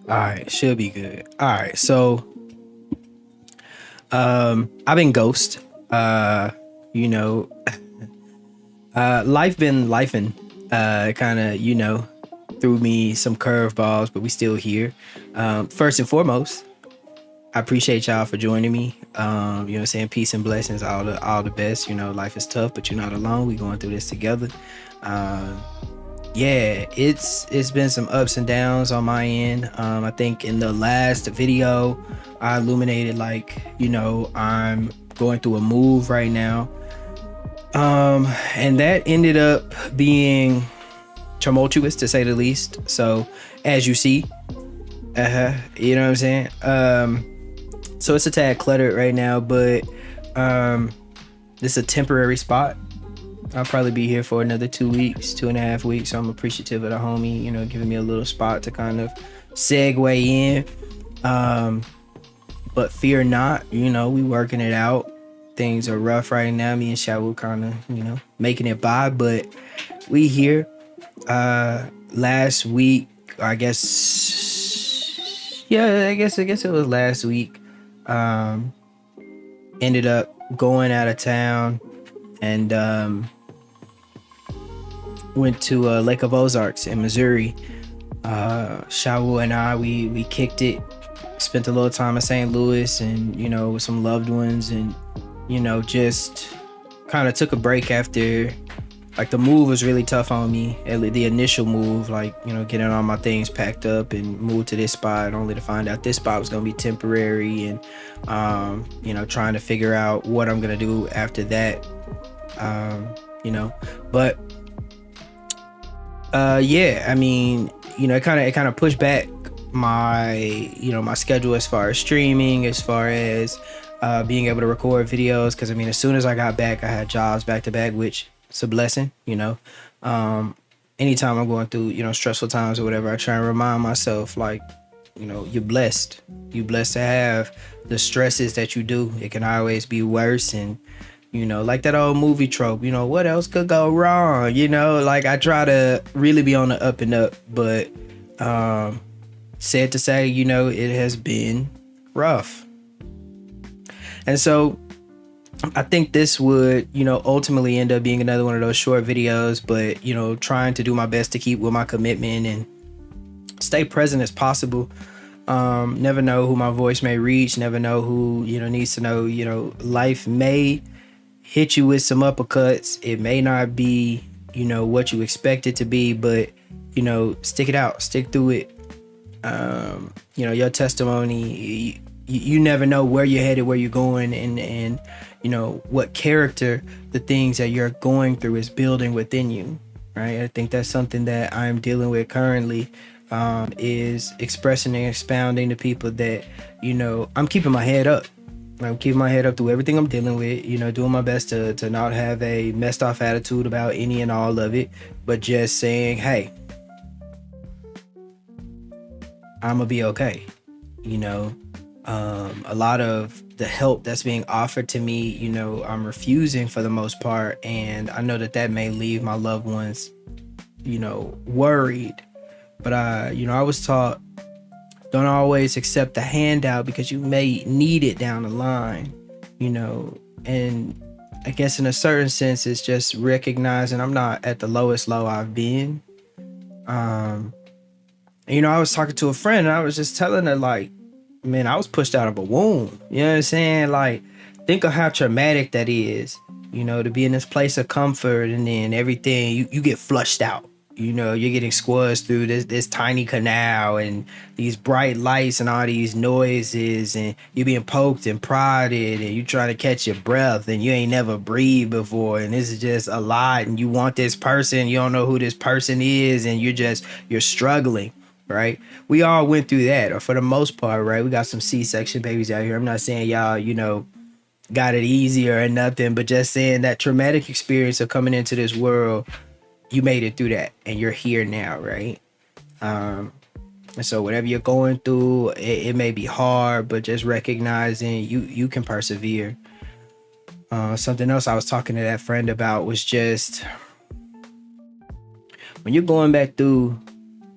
All right, should be good. All right, so I've been ghost. You know, life been lifing. Kind of, threw me some curveballs, but we still here. First and foremost, I appreciate y'all for joining me. You know what I'm saying? Peace and blessings, all the best. You know, life is tough, but you're not alone. We going through this together. Uh, yeah, it's been some ups and downs on my end. I think in the last video I illuminated, like, I'm going through a move right now. And that ended up being tumultuous, to say the least. So as you see, you know what I'm saying? So it's a tad cluttered right now, but this is a temporary spot. I'll probably be here for another 2 weeks, 2.5 weeks. So I'm appreciative of the homie, giving me a little spot to kind of segue in. But fear not, we working it out. Things are rough right now. Me and Xiao Wu kind of, making it by, but we here. Last week, I guess, yeah, I guess it was last week. Ended up going out of town and went to Lake of Ozarks in Missouri. Xiao Wu and I, we kicked it, spent a little time in St. Louis, and with some loved ones, and just kind of took a break after, like, the move was really tough on me. The initial move, like, getting all my things packed up and moved to this spot, only to find out this spot was gonna be temporary, and trying to figure out what I'm gonna do after that. But yeah, I mean, it kind of pushed back my schedule as far as streaming, as far as being able to record videos, because I mean, as soon as I got back, I had jobs back to back, which it's a blessing. Anytime I'm going through stressful times or whatever, I try and remind myself, like, you're blessed to have the stresses that you do. It can always be worse. And like that old movie trope, what else could go wrong? Like, I try to really be on the up and up, but sad to say, it has been rough. And so I think this would, ultimately end up being another one of those short videos, but, trying to do my best to keep with my commitment and stay present as possible. Never know who my voice may reach, never know who, needs to know, life may hit you with some uppercuts. It may not be, what you expect it to be, but, stick it out, stick through it. Your testimony, you never know where you're headed, where you're going, and what character the things that you're going through is building within you, right? I think that's something that I'm dealing with currently, is expressing and expounding to people that, I'm keeping my head up. I'm keeping my head up through everything I'm dealing with, doing my best to not have a messed off attitude about any and all of it, but just saying, hey, I'm gonna be okay. A lot of the help that's being offered to me, I'm refusing for the most part, and I know that may leave my loved ones, worried. But I was taught, don't always accept the handout because you may need it down the line, and I guess in a certain sense, it's just recognizing I'm not at the lowest low I've been. I was talking to a friend and I was just telling her, like, man, I was pushed out of a womb. You know what I'm saying? Like, think of how traumatic that is, to be in this place of comfort, and then everything, you get flushed out. You're getting squished through this tiny canal, and these bright lights and all these noises, and you're being poked and prodded, and you're trying to catch your breath, and you ain't never breathed before, and this is just a lot, and you want this person, you don't know who this person is, and you're struggling. Right? We all went through that, or for the most part, right? We got some C-section babies out here. I'm not saying y'all, got it easier or nothing, but just saying that traumatic experience of coming into this world, you made it through that, and you're here now, right? And so whatever you're going through, it may be hard, but just recognizing you can persevere. Something else I was talking to that friend about was just when you're going back through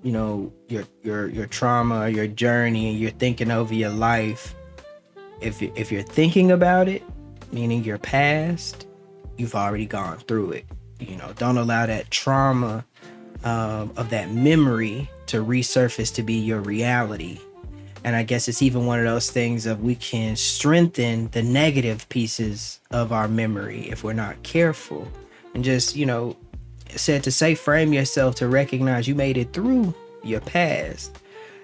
your trauma, your journey, and you're thinking over your life, if you're thinking about it, meaning your past, you've already gone through it. Don't allow that trauma of that memory to resurface to be your reality. And I guess it's even one of those things of we can strengthen the negative pieces of our memory if we're not careful. And just, said to say, frame yourself to recognize you made it through your past.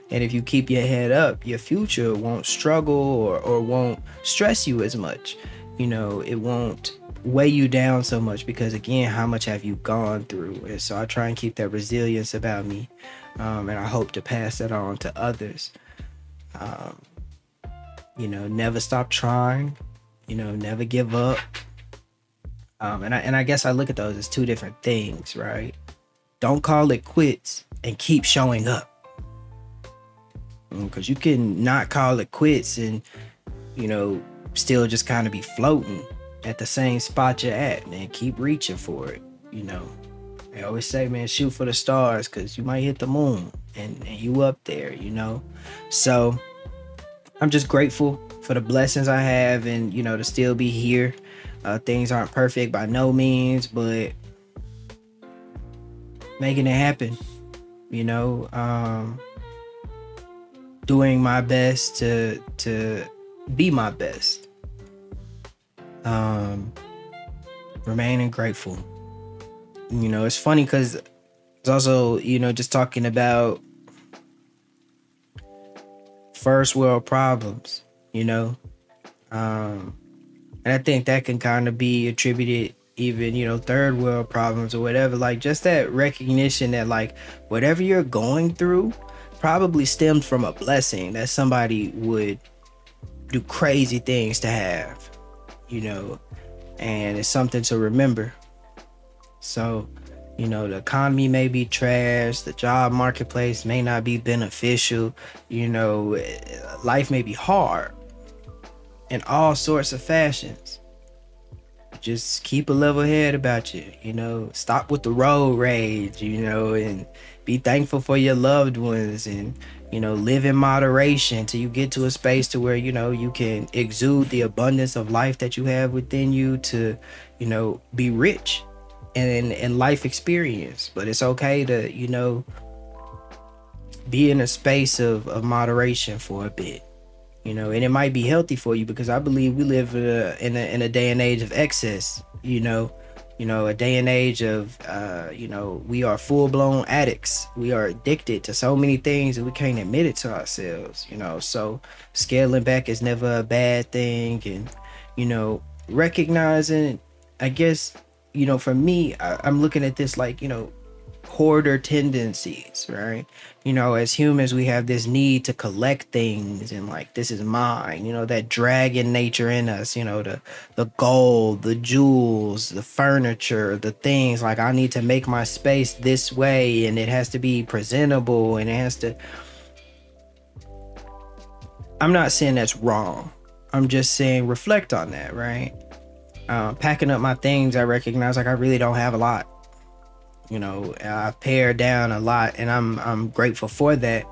And if you keep your head up, your future won't struggle or won't stress you as much. It won't weigh you down so much because, again, how much have you gone through? And so I try and keep that resilience about me. And I hope to pass that on to others. Never stop trying, never give up. And I guess I look at those as two different things, right? Don't call it quits and keep showing up. Because you can not call it quits and, still just kind of be floating at the same spot you're at, man. Keep reaching for it, I always say, man, shoot for the stars because you might hit the moon and you up there, So I'm just grateful for the blessings I have and, to still be here. Things aren't perfect by no means, but making it happen, doing my best to be my best. Remaining grateful. It's funny because it's also, just talking about first world problems, and I think that can kind of be attributed even, third world problems or whatever, like just that recognition that like whatever you're going through probably stemmed from a blessing that somebody would do crazy things to have, and it's something to remember. So, the economy may be trash, the job marketplace may not be beneficial, life may be hard in all sorts of fashions. Just keep a level head about you, stop with the road rage, and be thankful for your loved ones and, live in moderation till you get to a space to where, you can exude the abundance of life that you have within you to, be rich and life experience. But it's okay to, be in a space of moderation for a bit. And it might be healthy for you because I believe we live in a day and age of excess, a day and age of, we are full-blown addicts. We are addicted to so many things and we can't admit it to ourselves, so scaling back is never a bad thing. And, recognizing, I guess, for me, I'm looking at this like, hoarder tendencies, right? As humans, we have this need to collect things and like, this is mine, that dragon nature in us, the gold, the jewels, the furniture, the things like I need to make my space this way and it has to be presentable and it has to. I'm not saying that's wrong. I'm just saying reflect on that, right? Packing up my things, I recognize like I really don't have a lot. I've pared down a lot and I'm grateful for that.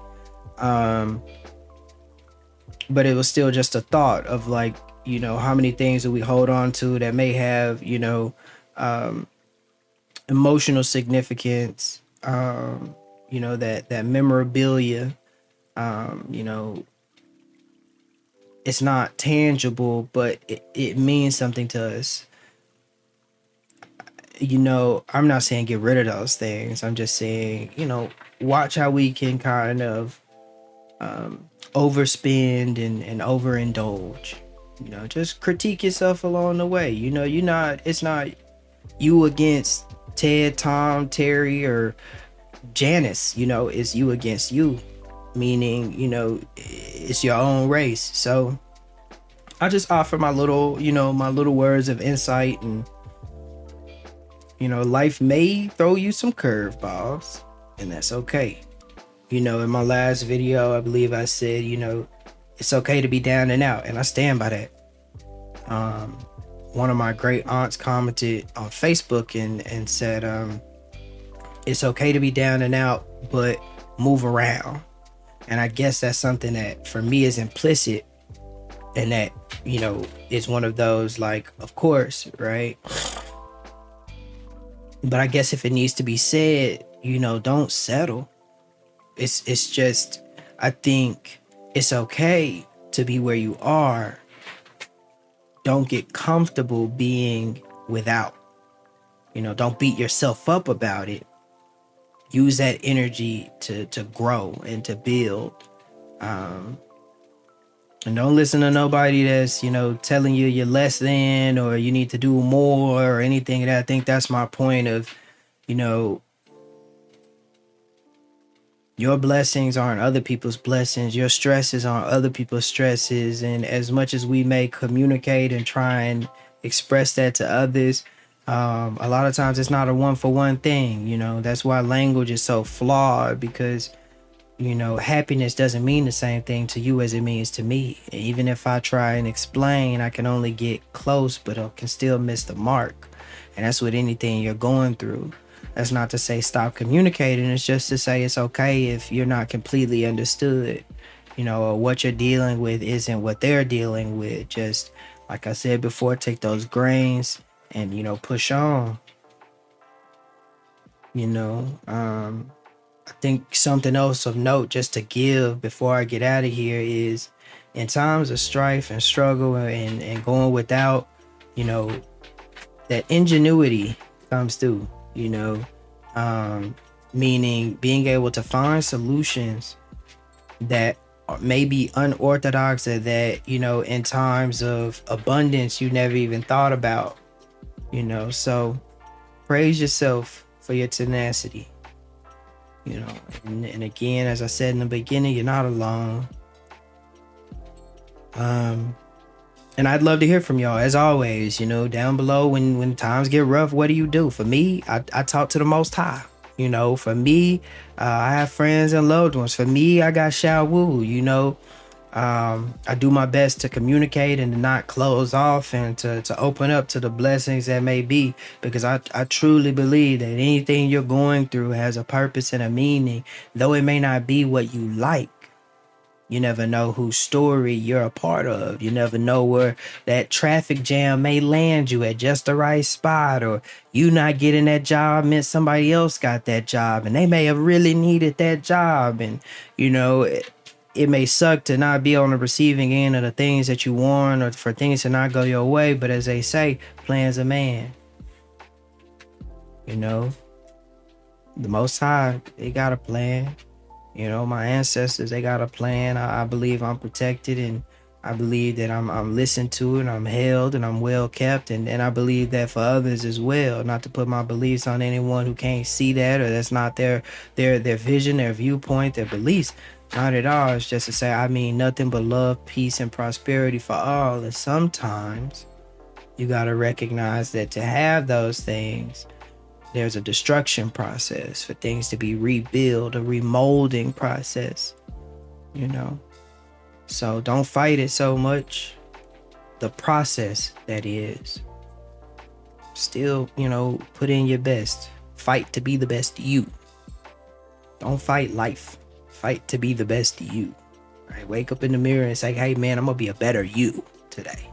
But it was still just a thought of like, how many things do we hold on to that may have, emotional significance, that memorabilia, it's not tangible, but it means something to us. I'm not saying get rid of those things. I'm just saying, watch how we can kind of overspend and overindulge. Just critique yourself along the way. It's not you against Ted, Tom, Terry, or Janice. It's you against you. Meaning, it's your own race. So I just offer my little words of insight and life may throw you some curveballs, and that's okay. In my last video, I believe I said, it's okay to be down and out, and I stand by that. One of my great aunts commented on Facebook and said, it's okay to be down and out, but move around. And I guess that's something that for me is implicit, and that, is one of those, like, of course, right? But I guess if it needs to be said, don't settle. It's just, I think it's okay to be where you are. Don't get comfortable being without. Don't beat yourself up about it. Use that energy to grow and to build. And don't listen to nobody that's, telling you you're less than, or you need to do more, or anything of that. I think that's my point of, your blessings aren't other people's blessings. Your stresses aren't other people's stresses. And as much as we may communicate and try and express that to others, a lot of times it's not a one-for-one thing. That's why language is so flawed, because happiness doesn't mean the same thing to you as it means to me. Even if I try and explain, I can only get close, but I can still miss the mark. And that's with anything you're going through. That's not to say stop communicating. It's just to say it's okay if you're not completely understood, or what you're dealing with isn't what they're dealing with. Just like I said before, take those grains and, push on. I think something else of note just to give before I get out of here is, in times of strife and struggle and going without, that ingenuity comes through, meaning being able to find solutions that may be unorthodox, or that, in times of abundance you never even thought about, so praise yourself for your tenacity. And again, as I said in the beginning, you're not alone. And I'd love to hear from y'all, as always, down below. When times get rough, what do you do? For me, I talk to the Most High. For me, I have friends and loved ones. For me, I got Xiao Wu. I do my best to communicate and to not close off, and to open up to the blessings that may be, because I truly believe that anything you're going through has a purpose and a meaning, though it may not be what you like. You never know whose story you're a part of. You never know where that traffic jam may land you at just the right spot, or you not getting that job meant somebody else got that job and they may have really needed that job. And, it may suck to not be on the receiving end of the things that you want, or for things to not go your way. But as they say, plan's a man. The Most High, they got a plan. My ancestors, they got a plan. I believe I'm protected, and I believe that I'm listened to, and I'm held, and I'm well kept. And I believe that for others as well. Not to put my beliefs on anyone who can't see that, or that's not their vision, their viewpoint, their beliefs. Not at all. It's just to say, I mean nothing but love, peace, and prosperity for all. And sometimes you got to recognize that to have those things, there's a destruction process for things to be rebuilt, a remolding process, So don't fight it so much. The process, that is. Still, put in your best. Fight to be the best you. Don't fight life. Fight to be the best you. Right? Wake up in the mirror and say, hey man, I'm gonna be a better you today.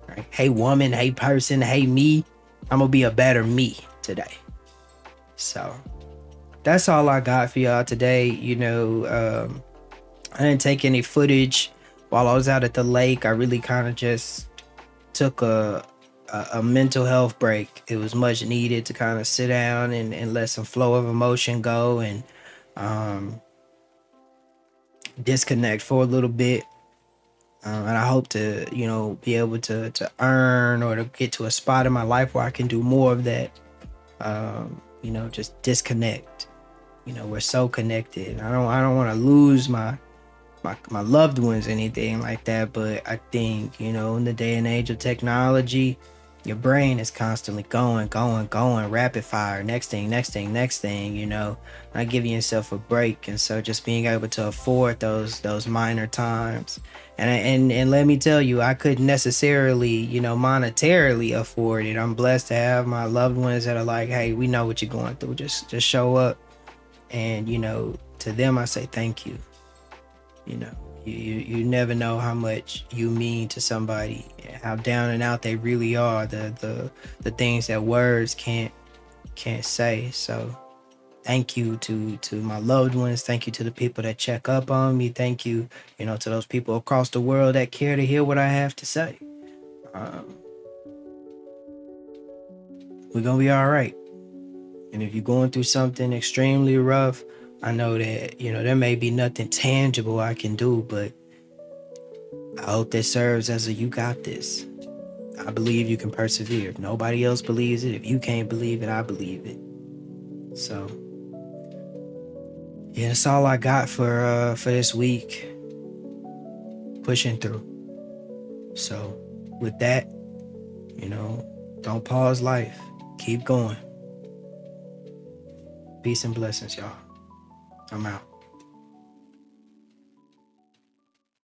Right? Hey woman, hey person, hey me, I'm gonna be a better me today. So that's all I got for y'all today. I didn't take any footage while I was out at the lake. I really kind of just took a mental health break. It was much needed to kind of sit down and let some flow of emotion go, and disconnect for a little bit. And I hope to, be able to earn, or to get to a spot in my life where I can do more of that. Just disconnect. We're so connected. I don't want to lose my loved ones, anything like that. But I think, in the day and age of technology, your brain is constantly going, rapid fire, next thing, not giving yourself a break. And so just being able to afford those minor times. And let me tell you, I couldn't necessarily, monetarily afford it. I'm blessed to have my loved ones that are like, hey, we know what you're going through. Just show up and, to them, I say thank you. You know, you never know how much you mean to somebody, how down and out they really are. The things that words can't say. So thank you to my loved ones. Thank you to the people that check up on me. Thank you, to those people across the world that care to hear what I have to say. We're gonna be all right. And if you're going through something extremely rough, I know that, there may be nothing tangible I can do, but I hope that serves as a you got this. I believe you can persevere. If nobody else believes it, if you can't believe it, I believe it. So, yeah, that's all I got for this week. Pushing through. So, with that, don't pause life. Keep going. Peace and blessings, y'all. I'm out.